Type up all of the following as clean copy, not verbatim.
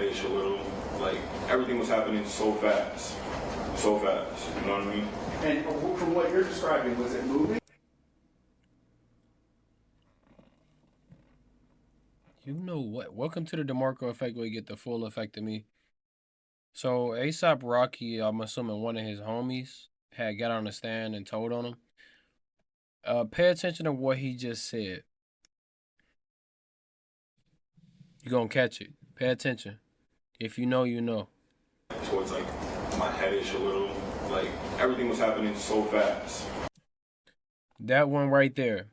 headish a little. Like, everything was happening so fast. So fast. You know what I mean? And from what you're describing, was it moving? You know what? Welcome to the DeMarkco effect where you get the full effect of me. So ASAP Rocky, I'm assuming one of his homies, had got on the stand and told on him. Pay attention to what he just said. You're gonna catch it. Pay attention. If you know, you know. Towards, like, my headish a little. Like, everything was happening so fast. That one right there.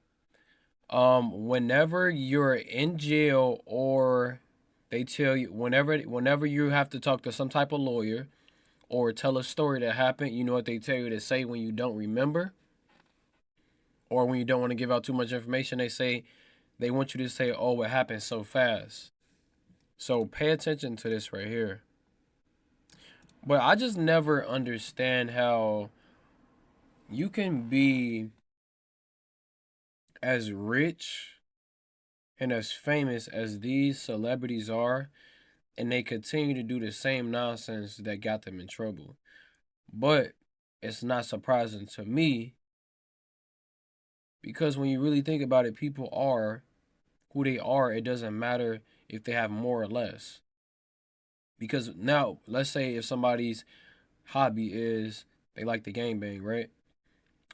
Whenever you're in jail or they tell you, whenever you have to talk to some type of lawyer or tell a story that happened, you know what they tell you to say when you don't remember or when you don't want to give out too much information. They want you to say, oh, it happened so fast. So pay attention to this right here. But I just never understand how you can be as rich and as famous as these celebrities are, and they continue to do the same nonsense that got them in trouble. But it's not surprising to me because when you really think about it, people are who they are. It doesn't matter if they have more or less. Because now, let's say if somebody's hobby is they like to gangbang, right?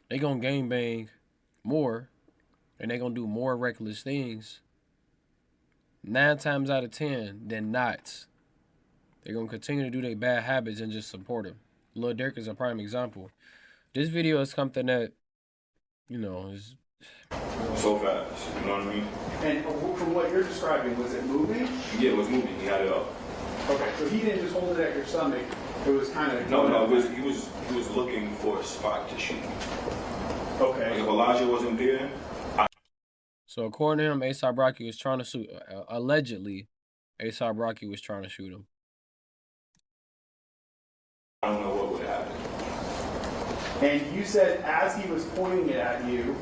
They gonna gangbang more and they gonna do more reckless things. 9 times out of 10 than not. They're gonna continue to do their bad habits and just support them. Lil Durk is a prime example. This video is something that, is So fast. You know what I mean? And from what you're describing, was it moving? Yeah, it was moving. He had it up. Okay, so he didn't just hold it at your stomach. It was kind of... No, he was looking for a spot to shoot. Okay. Like, if Elijah wasn't there... So according to him, ASAP Rocky was trying to shoot. Allegedly, ASAP Rocky was trying to shoot him. I don't know what would happen. And you said as he was pointing it at you,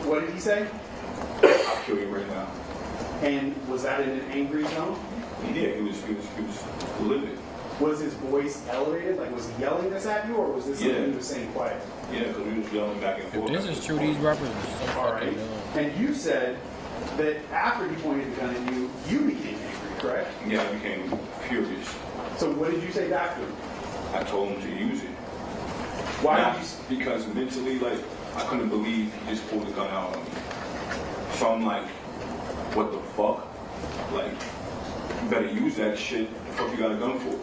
what did he say? I'll kill you right now. And was that in an angry tone? Yeah, he was livid. Was his voice elevated? Like, was he yelling this at you, or was this something he was saying quiet? Yeah, because we was yelling back and forth. If this is true, these rappers are so fucking dumb. And you said that after he pointed the gun at you, you became angry, correct? Yeah, I became furious. So what did you say back to him? I told him to use it. Why did you? Because mentally, like, I couldn't believe he just pulled the gun out on me. So I'm like, what the fuck? Like, you better use that shit. The fuck you got a gun for?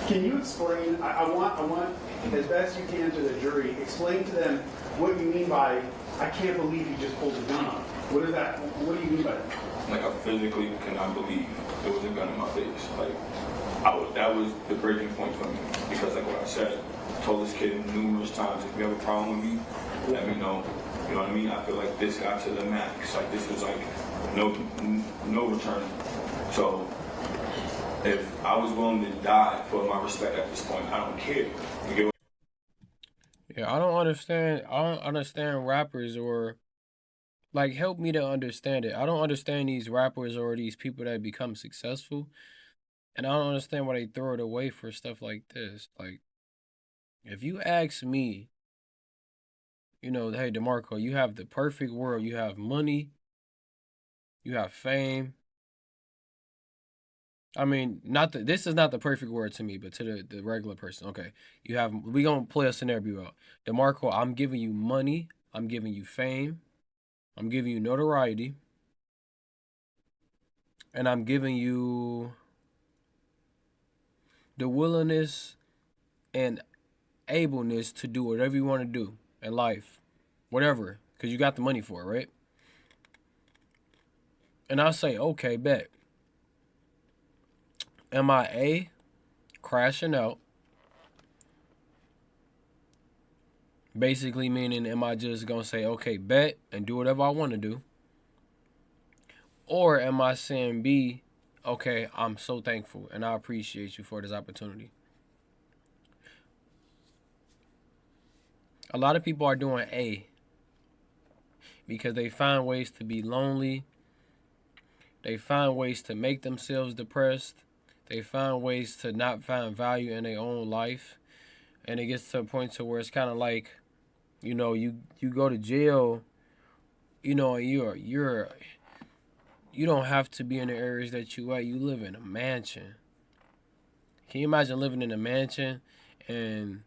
Can you explain? I want, as best you can to the jury, explain to them what you mean by, I can't believe he just pulled a gun on. What is that? What do you mean by that? Like, I physically cannot believe there was a gun in my face. Like, that was the breaking point for me. Because, like what I said, I told this kid numerous times, if you have a problem with me, let me know. You know what I mean? I feel like this got to the max. Like, this was like no return. So, if I was willing to die for my respect at this point, I don't care. Yeah, I don't understand rappers or like help me to understand it. I don't understand these rappers or these people that become successful. And I don't understand why they throw it away for stuff like this. Like, if you ask me, hey, DeMarkco, you have the perfect world. You have money. You have fame. I mean, this is not the perfect word to me, but to the regular person. Okay, we gonna play a scenario out. DeMarkco, I'm giving you money. I'm giving you fame. I'm giving you notoriety. And I'm giving you the willingness and ableness to do whatever you want to do in life. Whatever, because you got the money for it, right? And I say, okay, bet. Am I A, crashing out? Basically meaning, am I just going to say, okay, bet, and do whatever I want to do? Or am I saying B, okay, I'm so thankful, and I appreciate you for this opportunity? A lot of people are doing A because they find ways to be lonely, They find ways to make themselves depressed. They find ways to not find value in their own life. And it gets to a point to where it's kind of like, you go to jail, and you don't have to be in the areas that you at. You live in a mansion. Can you imagine living in a mansion and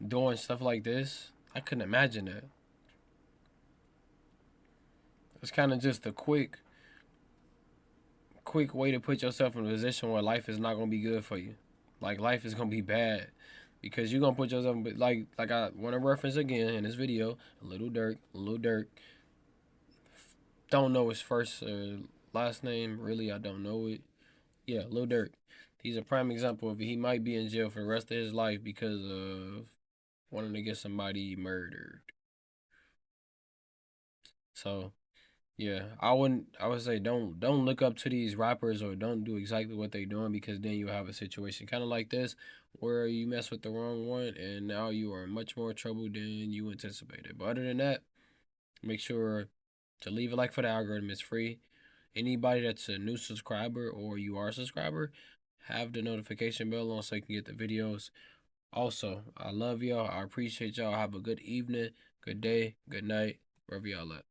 doing stuff like this? I couldn't imagine that. It's kind of just a quick way to put yourself in a position where life is not gonna be good for you. Like life is gonna be bad because you're gonna put yourself in, like I want to reference again in this video. Little Dirk. Don't know his first or last name. Really, I don't know it. Yeah, Lil Durk. He's a prime example of he might be in jail for the rest of his life because of wanting to get somebody murdered. So yeah, I would say don't look up to these rappers or don't do exactly what they're doing because then you have a situation kind of like this where you mess with the wrong one and now you are in much more trouble than you anticipated. But other than that, make sure to leave a like for the algorithm. It's free. Anybody that's a new subscriber or you are a subscriber, have the notification bell on so you can get the videos. Also, I love y'all. I appreciate y'all. Have a good evening, good day, good night, wherever y'all at.